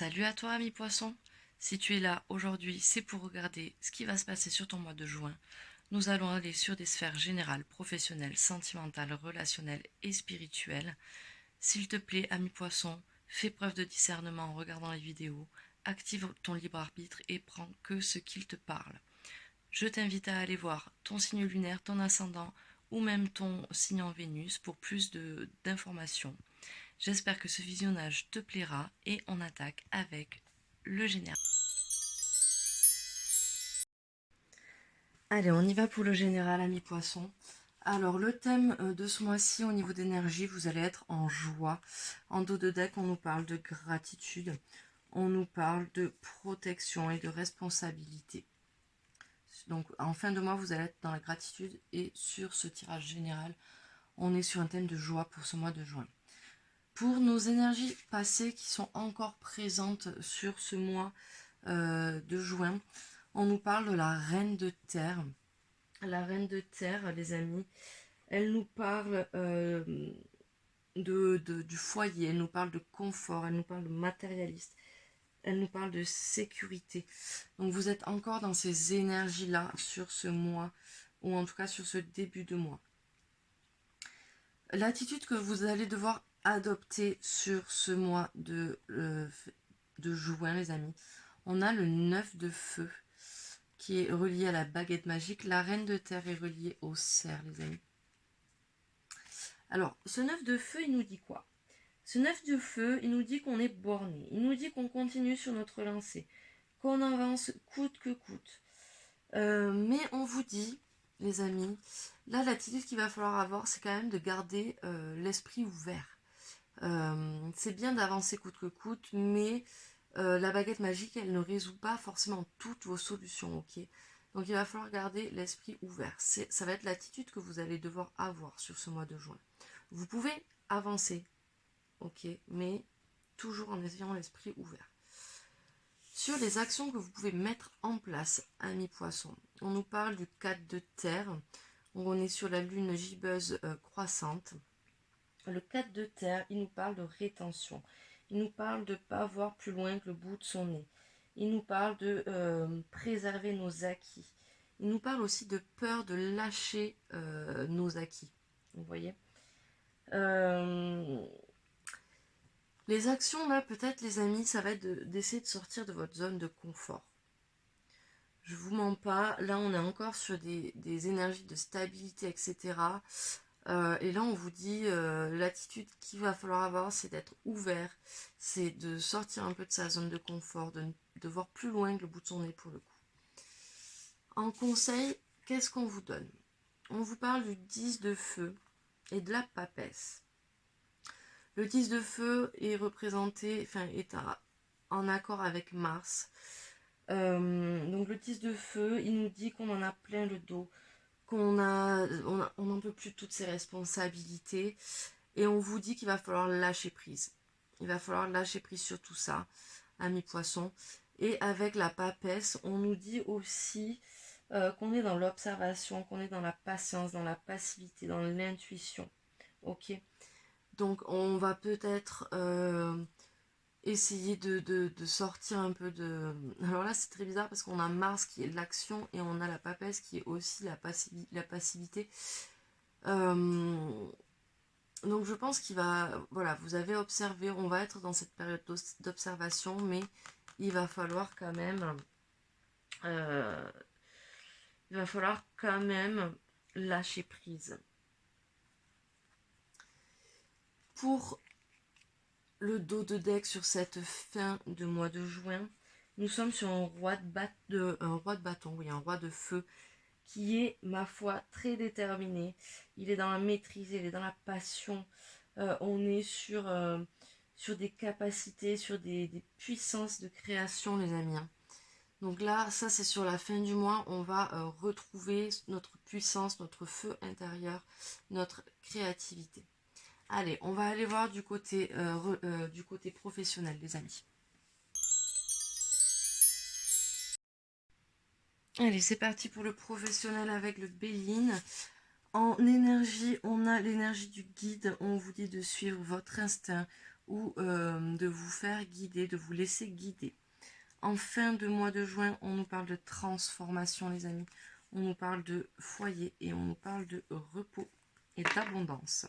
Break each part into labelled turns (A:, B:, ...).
A: Salut à toi, ami poisson. Si tu es là aujourd'hui, c'est pour regarder ce qui va se passer sur ton mois de juin. Nous allons aller sur des sphères générales, professionnelles, sentimentales, relationnelles et spirituelles. S'il te plaît, ami poisson, fais preuve de discernement en regardant les vidéos, active ton libre arbitre et prends que ce qu'il te parle. Je t'invite à aller voir ton signe lunaire, ton ascendant ou même ton signe en Vénus pour plus d'informations. J'espère que ce visionnage te plaira et on attaque avec le général. Allez, on y va pour le général, ami poisson. Alors, le thème de ce mois-ci au niveau d'énergie, vous allez être en joie. En dos de deck, on nous parle de gratitude, on nous parle de protection et de responsabilité. Donc, en fin de mois, vous allez être dans la gratitude et sur ce tirage général, on est sur un thème de joie pour ce mois de juin. Pour nos énergies passées qui sont encore présentes sur ce mois de juin, on nous parle de la reine de terre. La reine de terre, les amis, elle nous parle du foyer, elle nous parle de confort, elle nous parle de matérialiste, elle nous parle de sécurité. Donc vous êtes encore dans ces énergies-là sur ce mois, ou en tout cas sur ce début de mois. L'attitude que vous allez devoir adopter sur ce mois de juin, les amis, on a le 9 de feu qui est relié à la baguette magique. La reine de terre est reliée au cerf, les amis. Alors, ce 9 de feu, il nous dit quoi? Ce 9 de feu, il nous dit qu'on est borné. Il nous dit qu'on continue sur notre lancée, qu'on avance coûte que coûte. Mais on vous dit, les amis, là, l'attitude qu'il va falloir avoir, c'est quand même de garder l'esprit ouvert. C'est bien d'avancer coûte que coûte, mais la baguette magique, elle ne résout pas forcément toutes vos solutions, ok? Donc il va falloir garder l'esprit ouvert. Ça va être l'attitude que vous allez devoir avoir sur ce mois de juin. Vous pouvez avancer, ok, mais toujours en ayant l'esprit ouvert. Sur les actions que vous pouvez mettre en place, amis poissons, on nous parle du 4 de terre. On est sur la lune gibbeuse croissante. Le 4 de terre, il nous parle de rétention. Il nous parle de ne pas voir plus loin que le bout de son nez. Il nous parle de préserver nos acquis. Il nous parle aussi de peur de lâcher nos acquis. Vous voyez les actions, là, peut-être, les amis, ça va être d'essayer de sortir de votre zone de confort. Je vous mens pas, là, on est encore sur des énergies de stabilité, etc. Et là, on vous dit, l'attitude qu'il va falloir avoir, c'est d'être ouvert, c'est de sortir un peu de sa zone de confort, de voir plus loin que le bout de son nez pour le coup. En conseil, qu'est-ce qu'on vous donne? On vous parle du 10 de feu et de la papesse. Le 10 de feu est représenté, enfin, en accord avec Mars. Donc le 10 de feu, il nous dit qu'on en a plein le dos, on n'en peut plus de toutes ces responsabilités et on vous dit qu'il va falloir lâcher prise. Il va falloir lâcher prise sur tout ça, amis poissons. Et avec la papesse, on nous dit aussi qu'on est dans l'observation, qu'on est dans la patience, dans la passivité, dans l'intuition. Ok. Donc on va peut-être essayer de sortir un peu de... Alors là c'est très bizarre parce qu'on a Mars qui est l'action et on a la papesse qui est aussi la passivité. Donc je pense qu'il va... Voilà, vous avez observé, on va être dans cette période d'observation, mais il va falloir quand même... il va falloir quand même lâcher prise. Pour le dos de deck sur cette fin de mois de juin, nous sommes sur un roi de bâton, oui, un roi de feu, qui est, ma foi, très déterminé. Il est dans la maîtrise, il est dans la passion. On est sur des capacités, sur des puissances de création, les amis. Donc là, ça c'est sur la fin du mois, on va retrouver notre puissance, notre feu intérieur, notre créativité. Allez, on va aller voir du côté professionnel, les amis. Allez, c'est parti pour le professionnel avec le Béline. En énergie, on a l'énergie du guide. On vous dit de suivre votre instinct. ou de vous faire guider, de vous laisser guider. En fin de mois de juin, on nous parle de transformation, les amis. On nous parle de foyer et on nous parle de repos et d'abondance.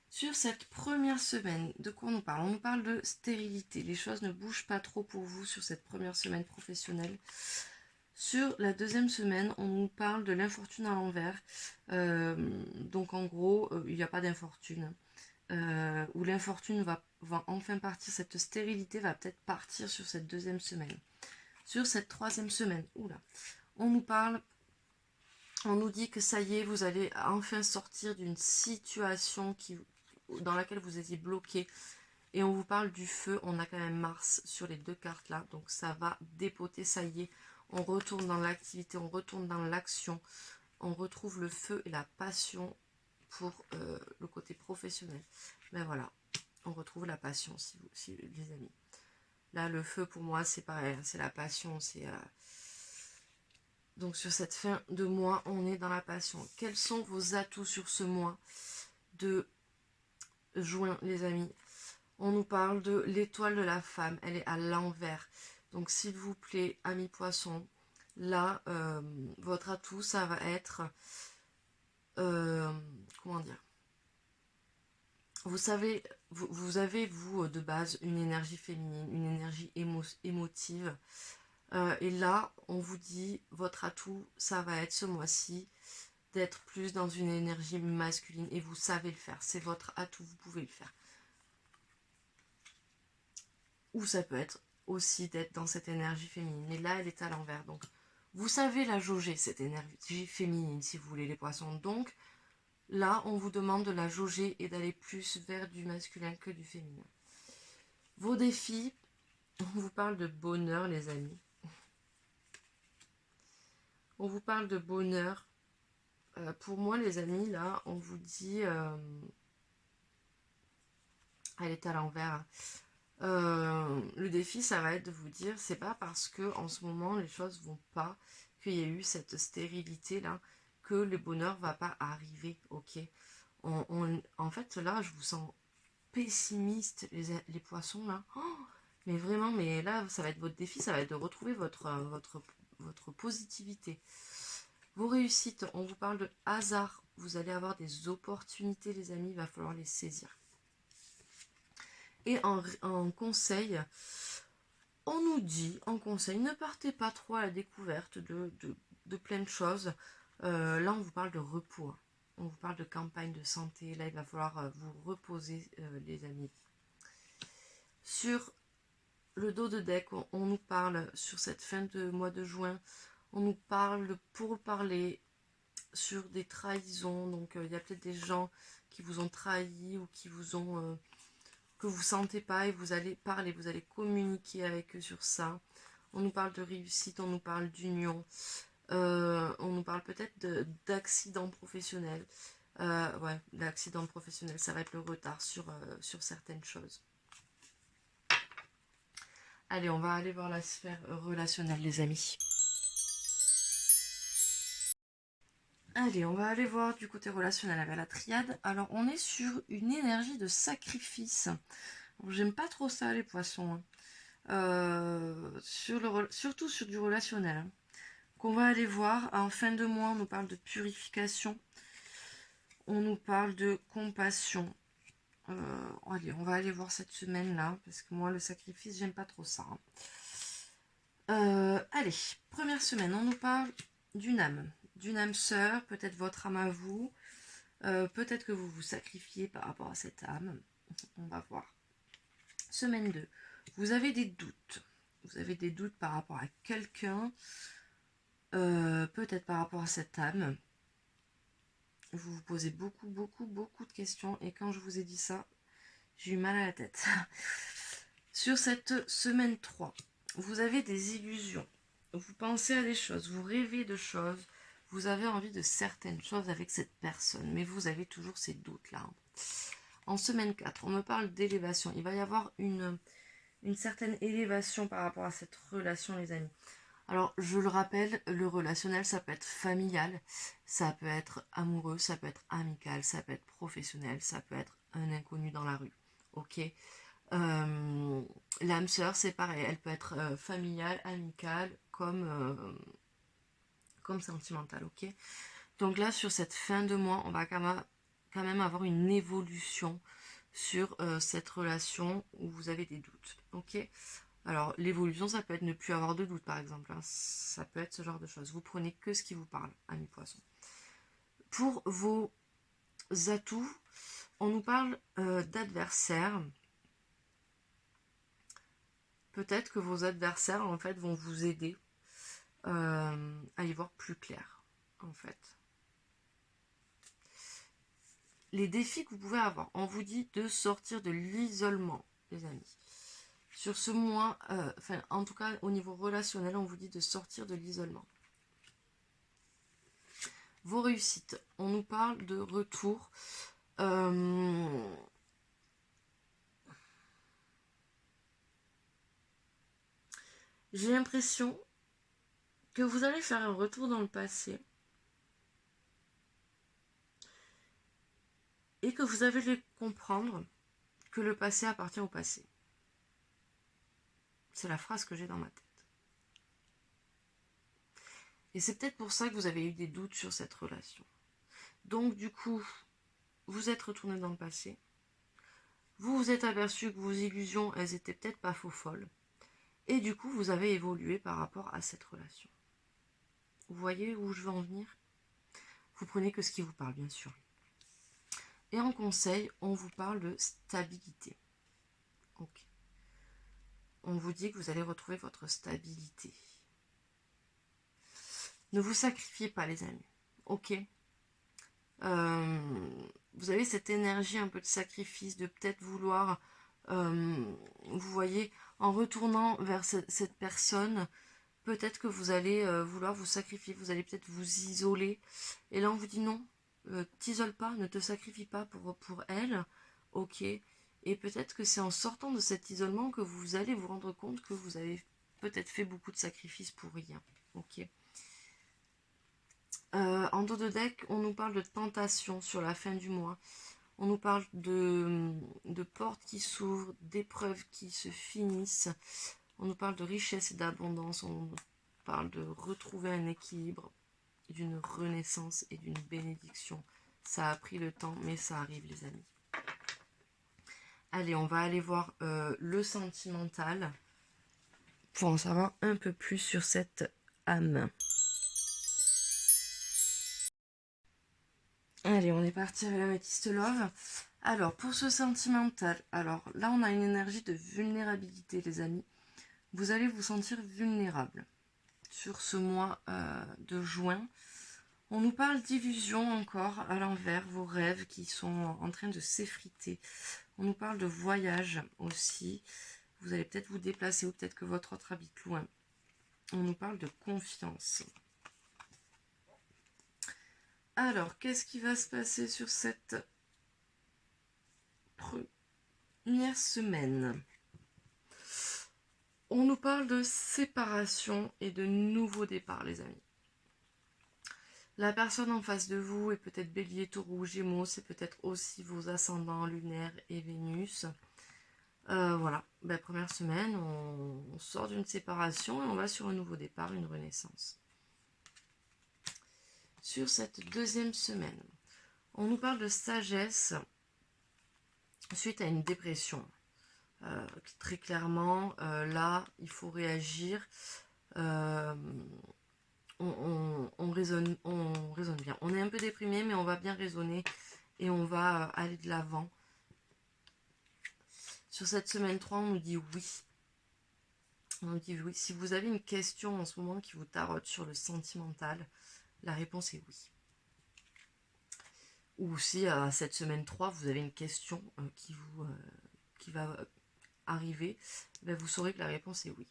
A: Sur cette première semaine, de quoi on nous parle? On nous parle de stérilité. Les choses ne bougent pas trop pour vous sur cette première semaine professionnelle. Sur la deuxième semaine, on nous parle de l'infortune à l'envers. Donc en gros, il n'y a pas d'infortune. Où l'infortune va enfin partir, cette stérilité va peut-être partir sur cette deuxième semaine. Sur cette troisième semaine, oula, on nous parle, on nous dit que ça y est, vous allez enfin sortir d'une situation dans laquelle vous étiez bloqué. Et on vous parle du feu, on a quand même Mars sur les deux cartes là, donc ça va dépoter, ça y est, on retourne dans l'activité, on retourne dans l'action, on retrouve le feu et la passion pour le côté professionnel. Ben voilà, on retrouve la passion, si les amis. Là, le feu pour moi, c'est pareil, c'est la passion, c'est... Donc sur cette fin de mois, on est dans la passion. Quels sont vos atouts sur ce mois de juin, les amis? On nous parle de l'étoile de la femme, elle est à l'envers. Donc s'il vous plaît, amis poissons, là, votre atout, ça va être... comment dire? Vous savez, vous avez, vous, de base, une énergie féminine, une énergie émotive. Et là, on vous dit, votre atout, ça va être ce mois-ci, d'être plus dans une énergie masculine. Et vous savez le faire, c'est votre atout, vous pouvez le faire. Ou ça peut être aussi d'être dans cette énergie féminine. Mais là, elle est à l'envers. Donc, vous savez la jauger, cette énergie féminine, si vous voulez, les poissons. Donc, là, on vous demande de la jauger et d'aller plus vers du masculin que du féminin. Vos défis, on vous parle de bonheur, les amis. On vous parle de bonheur. Pour moi, les amis, là, on vous dit... elle est à l'envers. Le défi, ça va être de vous dire, c'est pas parce que en ce moment les choses vont pas, qu'il y a eu cette stérilité là, que le bonheur va pas arriver, ok. En fait, là, je vous sens pessimiste, les poissons là. Oh, mais vraiment, mais là, ça va être votre défi, ça va être de retrouver votre positivité. Vos réussites, on vous parle de hasard, vous allez avoir des opportunités, les amis, il va falloir les saisir. Et en conseil, on nous dit, en conseil, ne partez pas trop à la découverte de plein de choses. Là, on vous parle de repos. Hein. On vous parle de campagne de santé. Là, il va falloir vous reposer, les amis. Sur le dos de deck, on nous parle, sur cette fin de mois de juin, on nous parle pour parler sur des trahisons. Donc, il y a peut-être des gens qui vous ont trahi ou qui vous ont... que vous sentez pas et vous allez parler, vous allez communiquer avec eux sur ça. On nous parle de réussite, on nous parle d'union, on nous parle peut-être d'accident professionnel. Ouais, l'accident professionnel, ça va être le retard sur certaines choses. Allez, on va aller voir la sphère relationnelle, les amis. Allez, on va aller voir du côté relationnel avec la triade. Alors, on est sur une énergie de sacrifice. J'aime pas trop ça, les poissons. Hein. Surtout sur du relationnel. Hein. Qu'on va aller voir. En fin de mois, on nous parle de purification. On nous parle de compassion. Allez, on va aller voir cette semaine-là. Parce que moi, le sacrifice, j'aime pas trop ça. Hein. Allez, première semaine, on nous parle d'une âme sœur, peut-être votre âme à vous. Peut-être que vous vous sacrifiez par rapport à cette âme. On va voir. Semaine 2. Vous avez des doutes. Vous avez des doutes par rapport à quelqu'un. Peut-être par rapport à cette âme. Vous vous posez beaucoup de questions. Et quand je vous ai dit ça, j'ai eu mal à la tête. Sur cette semaine 3, vous avez des illusions. Vous pensez à des choses. Vous rêvez de choses. Vous avez envie de certaines choses avec cette personne. Mais vous avez toujours ces doutes-là. En semaine 4, on me parle d'élévation. Il va y avoir une certaine élévation par rapport à cette relation, les amis. Alors, je le rappelle, le relationnel, ça peut être familial, ça peut être amoureux, ça peut être amical, ça peut être professionnel, ça peut être un inconnu dans la rue. Ok. L'âme sœur, c'est pareil, elle peut être familiale, amicale, comme sentimentale. Ok. Donc là, sur cette fin de mois, on va quand même avoir une évolution sur cette relation où vous avez des doutes. Ok. Alors, l'évolution, ça peut être ne plus avoir de doute, par exemple. Hein. Ça peut être ce genre de choses. Vous prenez que ce qui vous parle, amis poissons. Pour vos atouts, on nous parle d'adversaires. Peut-être que vos adversaires, en fait, vont vous aider à y voir plus clair, en fait. Les défis que vous pouvez avoir, on vous dit de sortir de l'isolement, les amis. Sur ce mois, en tout cas au niveau relationnel, on vous dit de sortir de l'isolement. Vos réussites, on nous parle de retour. J'ai l'impression que vous allez faire un retour dans le passé et que vous allez comprendre que le passé appartient au passé. C'est la phrase que j'ai dans ma tête. Et c'est peut-être pour ça que vous avez eu des doutes sur cette relation. Donc du coup, vous êtes retourné dans le passé. Vous vous êtes aperçu que vos illusions, elles étaient peut-être pas faux folles. Et du coup, vous avez évolué par rapport à cette relation. Vous voyez où je veux en venir? Vous prenez que ce qui vous parle, bien sûr. Et en conseil, on vous parle de stabilité. Ok. On vous dit que vous allez retrouver votre stabilité. Ne vous sacrifiez pas, les amis. Ok. Vous avez cette énergie un peu de sacrifice, de peut-être vouloir, vous voyez, en retournant vers cette personne, peut-être que vous allez vouloir vous sacrifier, vous allez peut-être vous isoler. Et là, on vous dit non, t'isole pas, ne te sacrifie pas pour elle. Ok. Et peut-être que c'est en sortant de cet isolement que vous allez vous rendre compte que vous avez peut-être fait beaucoup de sacrifices pour rien. Ok. En dos de deck, on nous parle de tentation sur la fin du mois. On nous parle de portes qui s'ouvrent, d'épreuves qui se finissent. On nous parle de richesse et d'abondance. On nous parle de retrouver un équilibre, d'une renaissance et d'une bénédiction. Ça a pris le temps, mais ça arrive, les amis. Allez, on va aller voir le sentimental pour en savoir un peu plus sur cette âme. Allez, on est parti avec l'améthyste love. Alors, pour ce sentimental, alors là, on a une énergie de vulnérabilité, les amis. Vous allez vous sentir vulnérable sur ce mois de juin. On nous parle d'illusions encore à l'envers, vos rêves qui sont en train de s'effriter. On nous parle de voyage aussi. Vous allez peut-être vous déplacer ou peut-être que votre autre habite loin. On nous parle de confiance. Alors, qu'est-ce qui va se passer sur cette première semaine? On nous parle de séparation et de nouveau départ, les amis. La personne en face de vous est peut-être Bélier, Taureau, Gémeaux, c'est peut-être aussi vos ascendants lunaires et Vénus. Voilà, première semaine, on sort d'une séparation et on va sur un nouveau départ, une renaissance. Sur cette deuxième semaine, on nous parle de sagesse suite à une dépression. Très clairement, là, il faut réagir. On raisonne bien. On est un peu déprimé, mais on va bien raisonner et on va aller de l'avant. Sur cette semaine 3, on nous dit oui. On nous dit oui. Si vous avez une question en ce moment qui vous tarote sur le sentimental, la réponse est oui. Ou si à cette semaine 3, vous avez une question qui va arriver, vous saurez que la réponse est oui.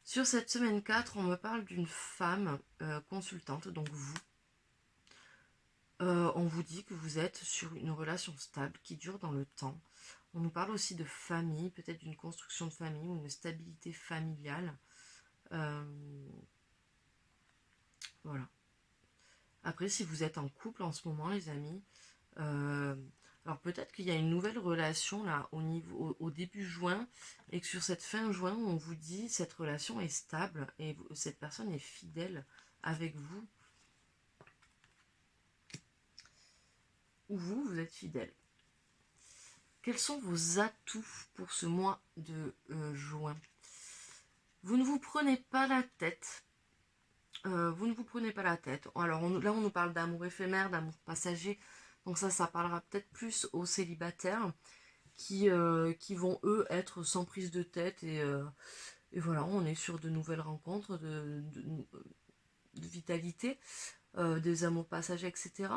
A: Sur cette semaine 4, on me parle d'une femme consultante, donc vous. On vous dit que vous êtes sur une relation stable qui dure dans le temps. On nous parle aussi de famille, peut-être d'une construction de famille ou une stabilité familiale. Voilà. Après, si vous êtes en couple en ce moment, les amis, Alors peut-être qu'il y a une nouvelle relation là au début juin et que sur cette fin juin, on vous dit cette relation est stable et cette personne est fidèle avec vous ou vous êtes fidèle. Quels sont vos atouts pour ce mois de juin? Vous ne vous prenez pas la tête. Vous ne vous prenez pas la tête. Alors là, on nous parle d'amour éphémère, d'amour passager. Donc ça parlera peut-être plus aux célibataires qui vont, eux, être sans prise de tête. Et voilà, on est sur de nouvelles rencontres, de vitalité, des amours passagers, etc.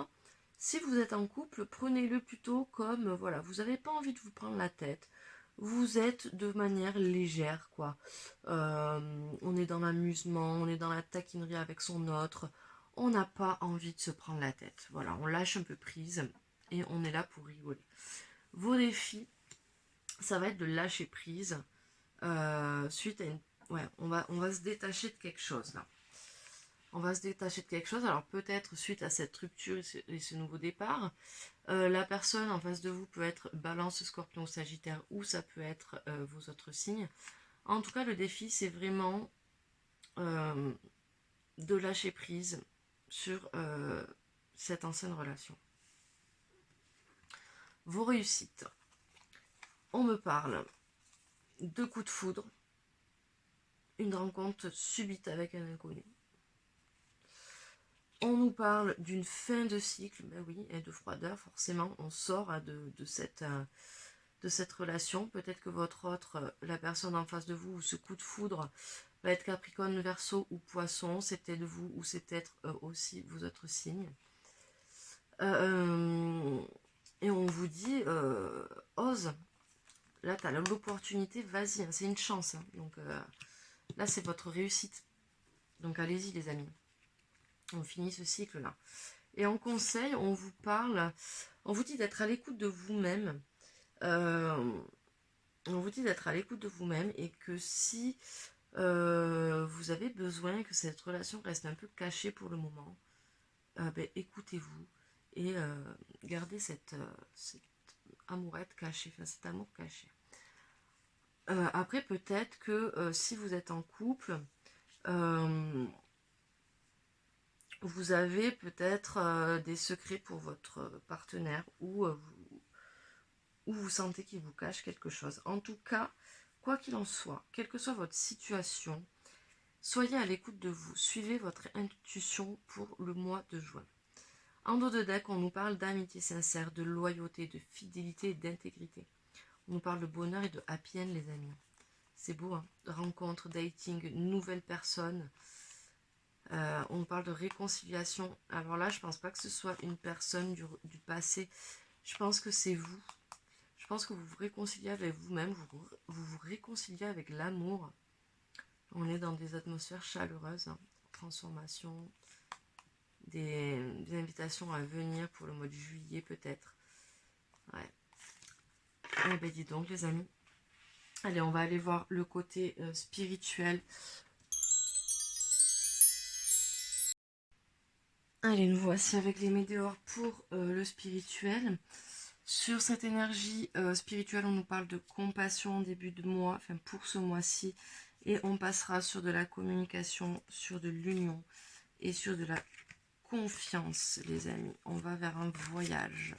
A: Si vous êtes en couple, prenez-le plutôt comme, voilà, vous n'avez pas envie de vous prendre la tête. Vous êtes de manière légère, quoi. On est dans l'amusement, on est dans la taquinerie avec son autre. On n'a pas envie de se prendre la tête. Voilà, on lâche un peu prise et on est là pour rigoler. Vos défis, ça va être de lâcher prise suite à une... Ouais, on va se détacher de quelque chose, là. On va se détacher de quelque chose, alors peut-être suite à cette rupture et ce nouveau départ, la personne en face de vous peut être Balance, Scorpion, Sagittaire, ou ça peut être vos autres signes. En tout cas, le défi, c'est vraiment de lâcher prise sur cette ancienne relation. Vos réussites. On me parle de coups de foudre, une rencontre subite avec un inconnu. On nous parle d'une fin de cycle, ben oui, et de froideur, forcément, on sort de cette relation. Peut-être que votre autre, la personne en face de vous, ou ce coup de foudre, va être Capricorne, Verseau ou Poisson. C'est peut-être vous ou c'est peut-être aussi vos autres signes. Et on vous dit, ose. Là, tu as l'opportunité, vas-y, hein, c'est une chance. Hein. Donc là, c'est votre réussite. Donc allez-y, les amis. On finit ce cycle-là. Et en conseil, on vous parle, on vous dit d'être à l'écoute de vous-même. On vous dit d'être à l'écoute de vous-même et que si vous avez besoin que cette relation reste un peu cachée pour le moment, ben, écoutez-vous et gardez cette amourette cachée, enfin cet amour caché. Après, peut-être que si vous êtes en couple, vous avez peut-être des secrets pour votre partenaire ou vous sentez qu'il vous cache quelque chose. En tout cas, quoi qu'il en soit, quelle que soit votre situation, soyez à l'écoute de vous. Suivez votre intuition pour le mois de juin. En dos de deck, on nous parle d'amitié sincère, de loyauté, de fidélité et d'intégrité. On nous parle de bonheur et de happy end, les amis. C'est beau, hein? Rencontre, dating, nouvelles personnes. On nous parle de réconciliation. Alors là, je pense pas que ce soit une personne du passé. Je pense que c'est vous. Je pense que vous vous réconciliez avec vous-même. Vous réconciliez avec l'amour. On est dans des atmosphères chaleureuses. Hein. Transformation. Des invitations à venir pour le mois de juillet peut-être. Ouais. Eh ben dis donc les amis. Allez, on va aller voir le côté spirituel. Allez, nous voici avec les météores pour le spirituel. Sur cette énergie spirituelle, on nous parle de compassion en début de mois, enfin pour ce mois-ci. Et on passera sur de la communication, sur de l'union et sur de la confiance, les amis. On va vers un voyage,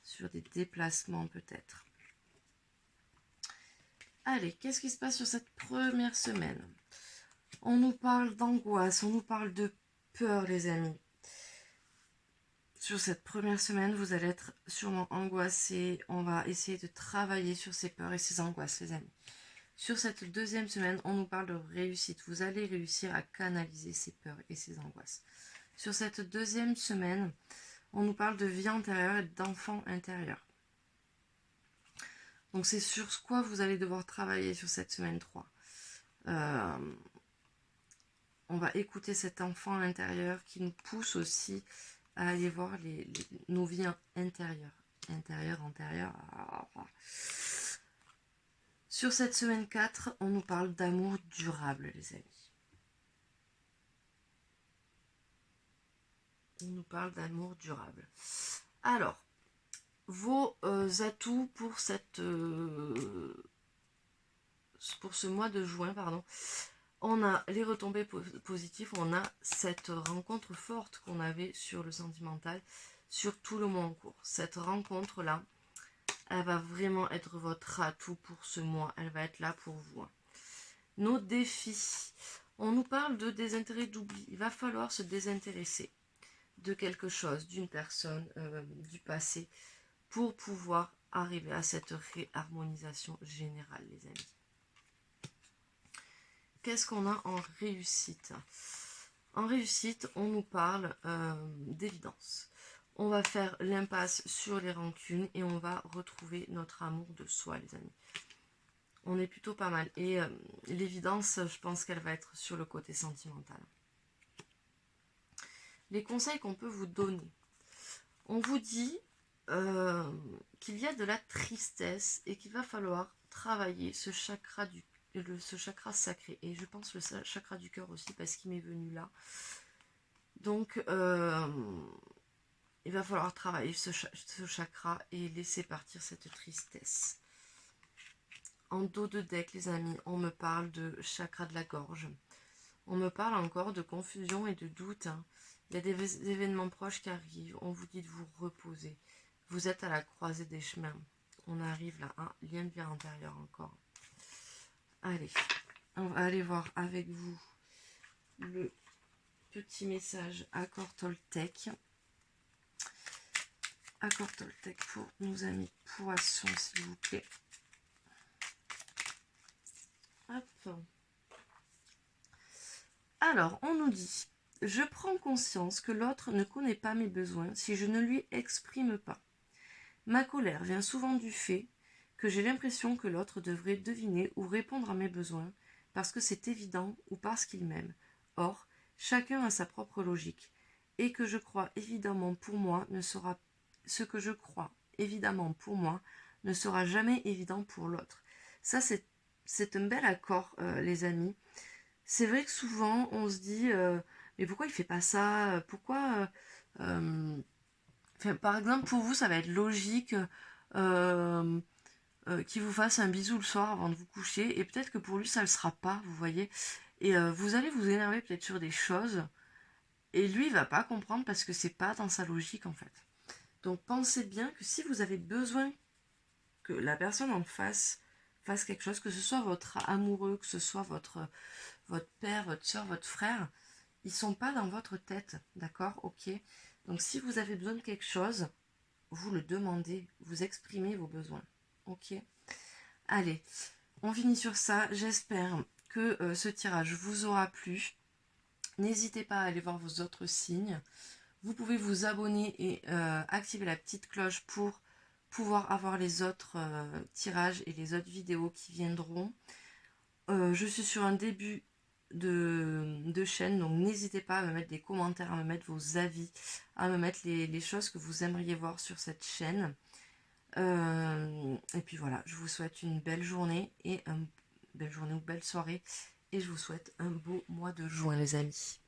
A: sur des déplacements peut-être. Allez, qu'est-ce qui se passe sur cette première semaine? On nous parle d'angoisse, on nous parle de peur, les amis. Sur cette première semaine, vous allez être sûrement angoissé. On va essayer de travailler sur ces peurs et ces angoisses, les amis. Sur cette deuxième semaine, on nous parle de réussite. Vous allez réussir à canaliser ces peurs et ces angoisses. Sur cette deuxième semaine, on nous parle de vie intérieure et d'enfant intérieur. Donc c'est sur quoi vous allez devoir travailler sur cette semaine 3. On va écouter cet enfant intérieur qui nous pousse aussi à aller voir nos vies intérieures. Antérieures. Sur cette semaine 4, on nous parle d'amour durable, les amis. On nous parle d'amour durable. Alors, vos atouts pour pour ce mois de juin, pardon. On a les retombées positives, on a cette rencontre forte qu'on avait sur le sentimental, sur tout le mois en cours. Cette rencontre-là, elle va vraiment être votre atout pour ce mois, elle va être là pour vous. Nos défis, on nous parle de désintérêt, d'oubli. Il va falloir se désintéresser de quelque chose, d'une personne, du passé, pour pouvoir arriver à cette réharmonisation générale, les amis. Qu'est-ce qu'on a en réussite? En réussite, on nous parle d'évidence. On va faire l'impasse sur les rancunes et on va retrouver notre amour de soi, les amis. On est plutôt pas mal. Et l'évidence, je pense qu'elle va être sur le côté sentimental. Les conseils qu'on peut vous donner. On vous dit qu'il y a de la tristesse et qu'il va falloir travailler ce chakra ce chakra sacré. Et je pense le chakra du cœur aussi parce qu'il m'est venu là. Donc, il va falloir travailler ce chakra et laisser partir cette tristesse. En dos de deck, les amis, on me parle de chakra de la gorge. On me parle encore de confusion et de doute. Il y a des événements proches qui arrivent. On vous dit de vous reposer. Vous êtes à la croisée des chemins. On arrive là, un lien de vie intérieur encore. Allez, on va aller voir avec vous le petit message Accord Toltec. Accord Toltec pour nos amis poissons, s'il vous plaît. Hop. Alors, on nous dit, je prends conscience que l'autre ne connaît pas mes besoins si je ne lui exprime pas. Ma colère vient souvent du fait que j'ai l'impression que l'autre devrait deviner ou répondre à mes besoins parce que c'est évident ou parce qu'il m'aime. Or, chacun a sa propre logique et que je crois évidemment pour moi ne sera ce que je crois évidemment pour moi ne sera jamais évident pour l'autre. Ça, c'est un bel accord, les amis. C'est vrai que souvent, on se dit mais pourquoi il fait pas ça? Pourquoi enfin, par exemple, pour vous, ça va être logique qu'il vous fasse un bisou le soir avant de vous coucher, et peut-être que pour lui, ça ne le sera pas, vous voyez. Et vous allez vous énerver peut-être sur des choses, et lui, il va pas comprendre parce que c'est pas dans sa logique, en fait. Donc, pensez bien que si vous avez besoin que la personne en face fasse quelque chose, que ce soit votre amoureux, que ce soit votre père, votre soeur, votre frère, ils sont pas dans votre tête, d'accord? Ok. Donc si vous avez besoin de quelque chose, vous le demandez, vous exprimez vos besoins, ok? Allez, on finit sur ça. J'espère que ce tirage vous aura plu. N'hésitez pas à aller voir vos autres signes. Vous pouvez vous abonner et activer la petite cloche pour pouvoir avoir les autres tirages et les autres vidéos qui viendront. Je suis sur un début de chaîne, donc n'hésitez pas à me mettre des commentaires, à me mettre vos avis, à me mettre les choses que vous aimeriez voir sur cette chaîne. Et puis voilà, je vous souhaite une belle journée ou belle soirée, et je vous souhaite un beau mois de juin, les amis.